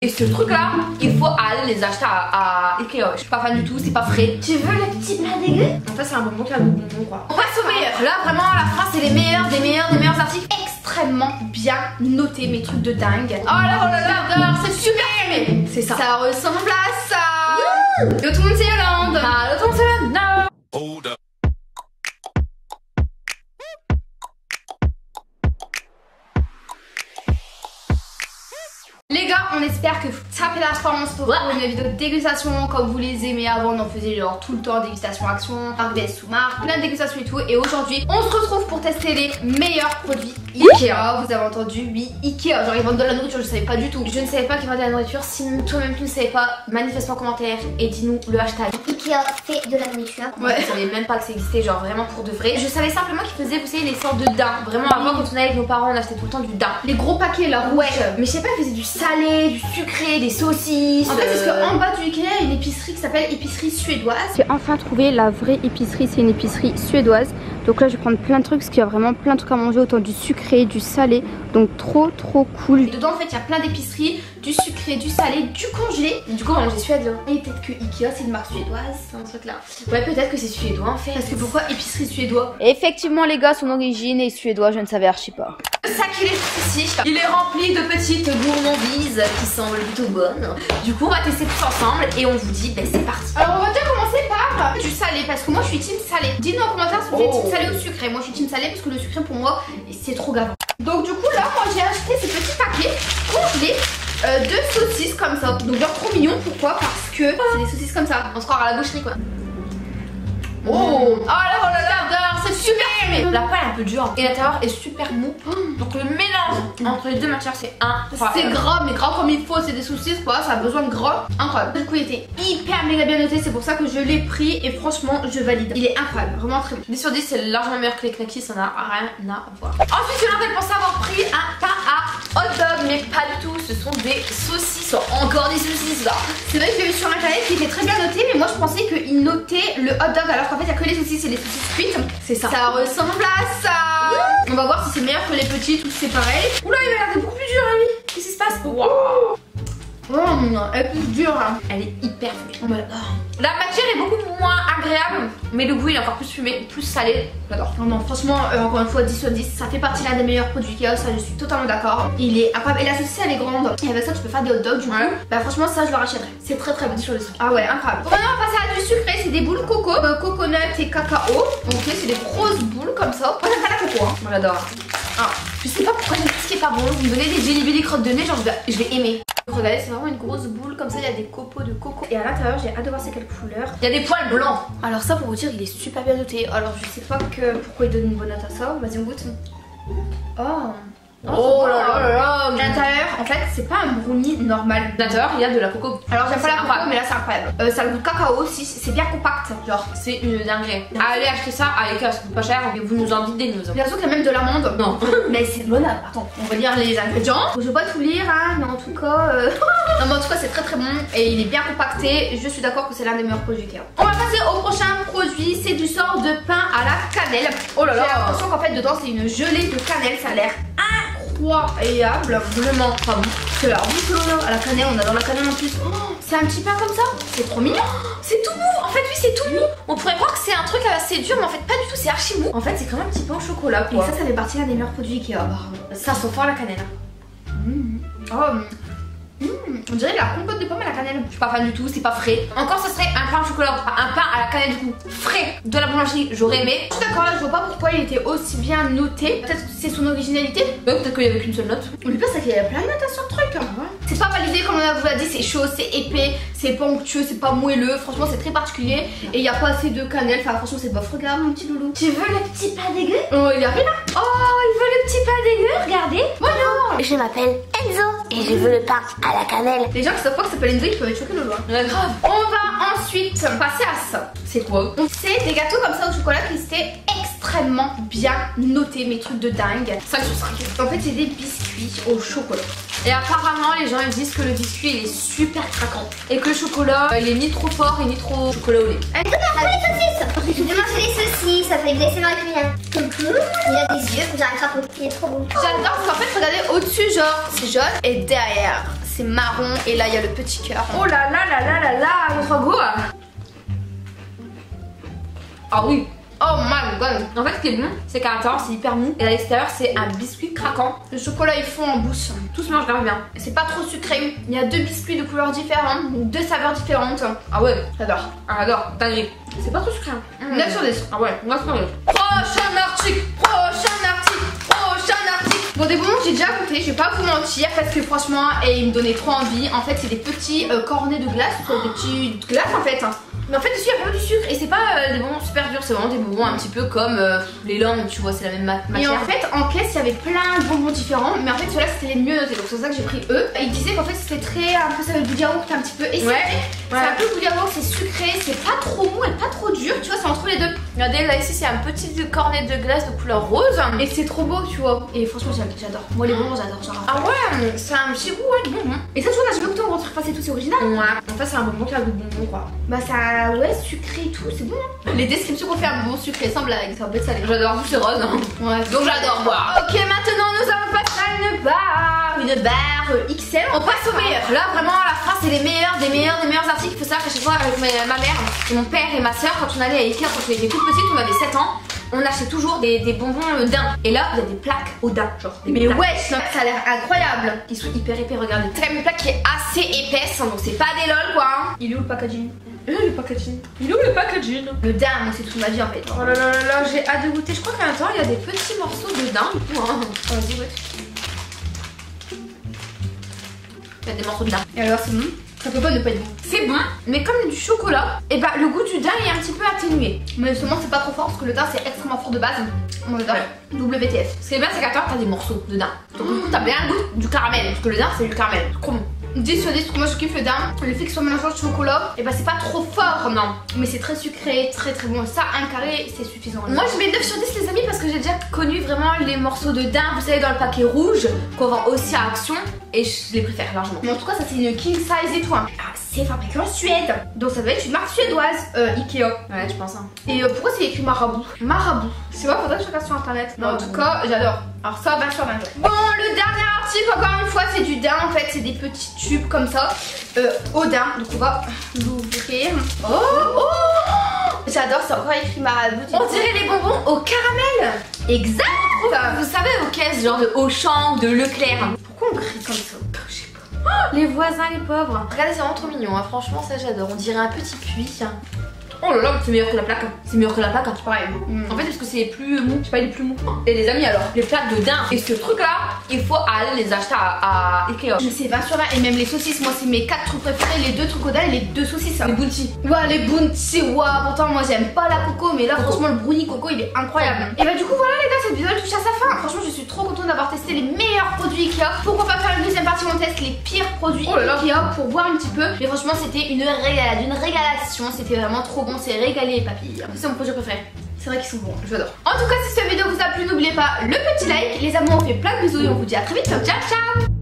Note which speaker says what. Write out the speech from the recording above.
Speaker 1: Et ce truc là, il faut aller les acheter à Ikea. Je suis pas fan du tout, c'est pas frais.
Speaker 2: Tu veux le petit plat dégueu?
Speaker 1: En fait c'est un bonbon qui a le bonbon quoi. On passe au meilleur. Là vraiment à la fin c'est les meilleurs des meilleurs articles. Extrêmement bien notés, mes trucs de dingue. Oh là, j'adore, c'est super aimé. C'est ça. Ça ressemble à ça. Yo tout le monde c'est Yolande. Allô tout le monde c'est Yolande. No. Hold up. Les gars, on espère que vous tapez la forme pour une vidéo de dégustation comme vous les aimez. Avant on en faisait genre tout le temps dégustation action, marque vs sous marque, plein de dégustations et tout. Et aujourd'hui on se retrouve pour tester les meilleurs produits Ikea. Vous avez entendu, oui, Ikea, genre ils vendent de la nourriture, je savais pas du tout. Je ne savais pas qu'ils vendaient de la nourriture. Si toi-même tu ne savais pas, manifeste-moi en commentaire et dis-nous le hashtag
Speaker 2: Ikea fait de la nourriture.
Speaker 1: Ouais, je savais même pas que ça existait, genre vraiment pour de vrai. Je savais simplement qu'ils faisaient, vous savez, les sortes de daims. Vraiment avant quand on allait avec nos parents on achetait tout le temps du daim. Les gros paquets là, ouais. Mais je sais pas, ils faisaient du salé, du sucré, des saucisses. En fait, c'est parce qu'en bas du Ikea, il y a une épicerie qui s'appelle épicerie suédoise.
Speaker 3: J'ai enfin trouvé la vraie épicerie, c'est une épicerie suédoise. Donc là, je vais prendre plein de trucs parce qu'il y a vraiment plein de trucs à manger, autant du sucré, du salé. Donc trop cool.
Speaker 1: Et dedans, en fait, il y a plein d'épiceries, du sucré, du salé, du congelé. Et du coup, on va manger suédois. Et peut-être que Ikea, c'est une marque suédoise, c'est un truc là. Ouais, peut-être que c'est suédois en fait. Parce que pourquoi épicerie suédois?
Speaker 3: Effectivement, les gars, son origine est suédoise, je ne savais archi pas.
Speaker 1: Le sac, il est ici. Il est rempli de petites gourmandises qui semblent plutôt bonnes. Du coup, on va tester tous ensemble et on vous dit, ben c'est parti. Alors, on va déjà commencer par du salé parce que moi, je suis team salé. Dites-nous en commentaire si vous êtes team salé ou sucré. Moi, je suis team salé parce que le sucré pour moi, c'est trop gavant. Donc, du coup, là, moi, j'ai acheté ces petits paquets congelés. Deux saucisses comme ça. Donc, genre trop mignon. Pourquoi? Parce que c'est des saucisses comme ça. On se croirait à la boucherie quoi. Oh là j'adore, c'est super aimé. La pâte est un peu dure et l'intérieur est super mou. Donc le mélange entre les deux matières c'est incroyable. C'est gras mais gras comme il faut, c'est des saucisses quoi, ça a besoin de gras. Incroyable. Du coup il était hyper méga bien noté, c'est pour ça que je l'ai pris et franchement je valide. Il est incroyable, vraiment très bon. 10 sur 10 c'est largement meilleur que les knackis, ça n'a rien à voir. Ensuite Yolande pensait avoir pris un pain à hot dog mais pas du tout, ce sont des saucisses. Encore des saucisses là. C'est vrai que j'ai vu sur internet qui était très bien noté mais moi je pensais qu'il notait le hot dog alors qu'en fait il n'y a que les saucisses et les saucisses cuites. C'est ça. Ça ressemble à ça. On va voir si c'est meilleur que les petites ou si c'est pareil. Oula il a l'air beaucoup plus dur hein, lui. Qu'est-ce qui se passe? Wow. Elle est plus dure hein. Elle est hyper fumée. Oh, la matière est beaucoup moins agréable mais le goût il est encore plus fumé, plus salé. J'adore. Non franchement encore une fois 10 sur 10. Ça fait partie l'un des meilleurs produits Ikea, ça je suis totalement d'accord. Il est incroyable et la saucisse elle est grande. Et avec ça tu peux faire des hot dogs du coup. Bah franchement ça je le rachèterais. C'est très bon sur le sucre. Ah ouais incroyable. Bon, maintenant on va passer à du sucré, c'est des boules coco, coconut et cacao. Ok c'est des grosses boules comme ça. Moi j'aime pas la coco hein. Moi j'adore. Ah, je sais pas pourquoi j'aime tout ce qui est pas bon. Vous me donnez des jelly belly crottes de nez, genre je vais aimer. Regardez, c'est vraiment une grosse boule comme ça, il y a des copeaux de coco. Et à l'intérieur, j'ai hâte de voir c'est quelle couleur. Il y a des poils blancs. Alors ça pour vous dire, il est super bien noté. Alors je sais pas pourquoi il donne une bonne note à ça. Vas-y on goûte. Oh là là. L'intérieur, en fait, c'est pas un brownie normal. L'intérieur, il y a de la coco. Alors j'aime pas la coco, mais là c'est incroyable. Ça a le goût de cacao aussi, c'est bien compact. Genre, c'est une dinguerie. Allez acheter ça à Ikea, ça coûte pas cher. Et vous nous en dites des news. Bien sûr qu'il y a même de l'amande. Non. Mais c'est bon. Attends, on va lire les ingrédients. Je vais pas tout lire, hein, mais en tout cas. Non, mais en tout cas, c'est très bon. Et il est bien compacté. Je suis d'accord que c'est l'un des meilleurs produits Ikea. On va passer au prochain produit. C'est du sort de pain à la cannelle. Oh là là. J'ai l'impression qu'en fait, dedans, c'est une gelée de cannelle. Ça a l'air incroyablement pas bon. C'est la à la cannelle, on adore la cannelle en plus. C'est un petit pain comme ça. C'est trop mignon. C'est tout mou. En fait, oui, c'est tout mou. On pourrait croire que c'est un truc assez dur, mais en fait, pas du tout. C'est archi mou. En fait, c'est quand même un petit peu au chocolat quoi. Et ça fait partie d'un des meilleurs produits Ikea. Ça sent fort la cannelle. On dirait de la compote de pommes à la cannelle. Je suis pas fan du tout, c'est pas frais. Encore ce serait un pain au chocolat, un pain à la cannelle du coup frais de la boulangerie, j'aurais aimé. Je suis d'accord là, je vois pas pourquoi il était aussi bien noté. Peut-être que c'est son originalité. Ouais, peut-être qu'il y avait qu'une seule note. Le pire c'est qu'il y a plein de notes sur le truc. C'est pas validé comme on vous l'a dit, c'est chaud, c'est épais, c'est pas onctueux, c'est pas moelleux. Franchement c'est très particulier. Et il y a pas assez de cannelle, enfin franchement c'est bof. Regarde mon petit loulou.
Speaker 2: Tu veux le petit pain dégueu?
Speaker 1: Oh il arrive là. Oh il veut le petit pain dégueu, regardez. Voilà.
Speaker 2: Je m'appelle Enzo et je veux le pain à la cannelle.
Speaker 1: Les gens qui savent pas que ça s'appelle Enzo, ils peuvent être choqués de le voir. Grave. On va ensuite passer à ça. C'est quoi? C'est des gâteaux comme ça au chocolat qui étaient extrêmement bien notés, mes trucs de dingue. 5 sur 5. En fait, c'est des biscuits au chocolat. Et apparemment, les gens ils disent que le biscuit il est super craquant et que le chocolat il est ni trop fort et ni trop chocolat au lait.
Speaker 2: Elle donne un peu les saucisses. Je vais manger les saucisses, ça fait glisser dans la cuillère. Il a des yeux, j'ai un crapaud. Il est trop beau.
Speaker 1: J'adore parce qu'en fait, regardez au-dessus, genre c'est jaune et derrière c'est marron et là il y a le petit cœur. Oh là là là là là là, notre goût. Ah oui. Oh my god. En fait ce qui est bon c'est qu'à l'intérieur c'est hyper mou et à l'extérieur c'est un biscuit craquant. Le chocolat il fond en bouche. Tout se mange grave bien. C'est pas trop sucré. Il y a 2 biscuits de couleurs différentes, 2 saveurs différentes. Ah ouais, j'adore. Ah j'adore. C'est pas trop sucré. 9 sur 10. Ah ouais, 9 sur 10. Prochain article. Bon, des bonbons j'ai déjà goûté, je vais pas vous mentir parce que franchement ils me donnaient trop envie. En fait c'est des petits cornets de glace, des petits glaces en fait. Mais en fait dessus il y a vraiment du sucre et c'est pas des bonbons super durs, c'est vraiment des bonbons un petit peu comme les langues, tu vois, c'est la même matière. Et en fait en caisse il y avait plein de bonbons différents, mais en fait ceux-là c'était les mieux notés, donc c'est pour ça que j'ai pris eux. Et ils disaient qu'en fait c'était très un peu ça avec du yaourt un petit peu épicé. C'est un peu du yaourt, c'est sucré, c'est pas trop mou et pas trop dur, tu vois, c'est entre les deux. Regardez là ici c'est un petit cornet de glace de couleur rose et c'est trop beau, tu vois. Et franchement j'adore. Moi les bonbons j'adore, genre. Ah ouais, c'est un petit goût de bonbon. Et ça tu vois là j'ai pas goûté en ventre face et tout, c'est original. Ouais. En fait c'est un bonbon qui a le goût de bonbon quoi. Bah ça ouais sucré et tout, c'est bon. Les descriptions qu'on fait un bonbon sucré sans blague, ça va être salé. J'adore, c'est rose. Ouais. Donc j'adore boire. Ok maintenant nous allons passer à une barre XL. On passe au meilleur. Là vraiment à la fin c'est les meilleurs des meilleurs articles. Il faut savoir qu'à chaque fois avec ma mère et mon père et ma soeur quand on allait à Ikea quand on était toute petite, on avait 7 ans. On achetait toujours des bonbons daim. Et là, il y a des plaques au daim. Genre, mais ouais, ça a l'air incroyable. Ils sont hyper épais, regardez. C'est quand même une plaque qui est assez épaisse, donc c'est pas des lol quoi. Il est où le packaging? Le packaging. Il est où le packaging? Le daim, c'est toute ma vie en fait. Oh là là là là, j'ai hâte de goûter. Je crois qu'à l'intérieur, il y a des petits morceaux de daim. Vas-y, goûte. Il y a des morceaux de daim. Et alors, c'est bon? Ça peut pas ne pas être bon. C'est bon, mais comme du chocolat, et bah le goût du daim est un petit peu atténué. Mais seulement c'est pas trop fort parce que le daim c'est extrêmement fort de base. Moi j'adore. WTF. Ce qui est bien c'est qu'à toi t'as des morceaux de daim. Donc du coup t'as bien le goût du caramel. Parce que le daim c'est du caramel. C'est trop bon. 10 sur 10, moi je kiffe le daim. Le fait qu'il soit mélangé au chocolat, et bah c'est pas trop fort, non. Mais c'est très sucré, très bon. Ça, un carré, c'est suffisant. Moi je mets 9 sur 10 les amis parce que j'ai déjà connu vraiment les morceaux de daim, vous savez, dans le paquet rouge, qu'on vend aussi à Action. Et je les préfère largement. Mais en tout cas, ça c'est une king size et tout. Hein. Ah, c'est fabriqué en Suède. Donc ça doit être une marque suédoise, Ikea. Ouais, je pense. Hein. Et pourquoi c'est écrit Marabout? Marabout. Je sais pas, faudrait que je regarde sur internet. Mais en tout cas, j'adore. Alors ça, 20 sur 20. Bon, le dernier article, encore une fois, c'est du daim. En fait, c'est des petits tubes comme ça, au daim. Donc on va l'ouvrir. Oh j'adore, c'est encore écrit Marabout. On dirait les bonbons au caramel. Exact. Vous savez, aux caisses genre de Auchan ou de Leclerc. Pourquoi on crie comme ça? Je sais pas. Oh, les voisins, les pauvres. Regardez, c'est vraiment trop mignon. Hein. Franchement, ça j'adore. On dirait un petit puits. Oh là là, c'est meilleur que la plaque. C'est meilleur que la plaque, hein, pareil. En fait, parce que c'est plus mou. Je sais pas, il est plus mou. Et les amis, alors, les plaques de daim. Et ce truc-là, il faut aller les acheter à Ikea. Je sais 20 sur 20. Et même les saucisses, moi, c'est mes 4 trucs préférés. Les 2 trucs au daim et les 2 saucisses. Les bounty. Ouais, les bounty. Ouais, pourtant, moi, j'aime pas la coco. Mais là, franchement, le brownie coco, il est incroyable. Et bah, du coup, voilà, les gars, cette vidéo touche à sa fin. Franchement, je suis trop contente d'avoir testé les meilleurs produits Ikea. Pourquoi pas faire une deuxième partie où on teste les pires produits Ikea pour voir un petit peu. Mais franchement, c'était une régalade, une régalation. C'était vraiment trop bon. C'est régalé, papy. C'est mon produit préféré. C'est vrai qu'ils sont bons, j'adore. En tout cas, si cette vidéo vous a plu, n'oubliez pas le petit like. Les amours, on fait plein de bisous et on vous dit à très vite. Ciao, ciao.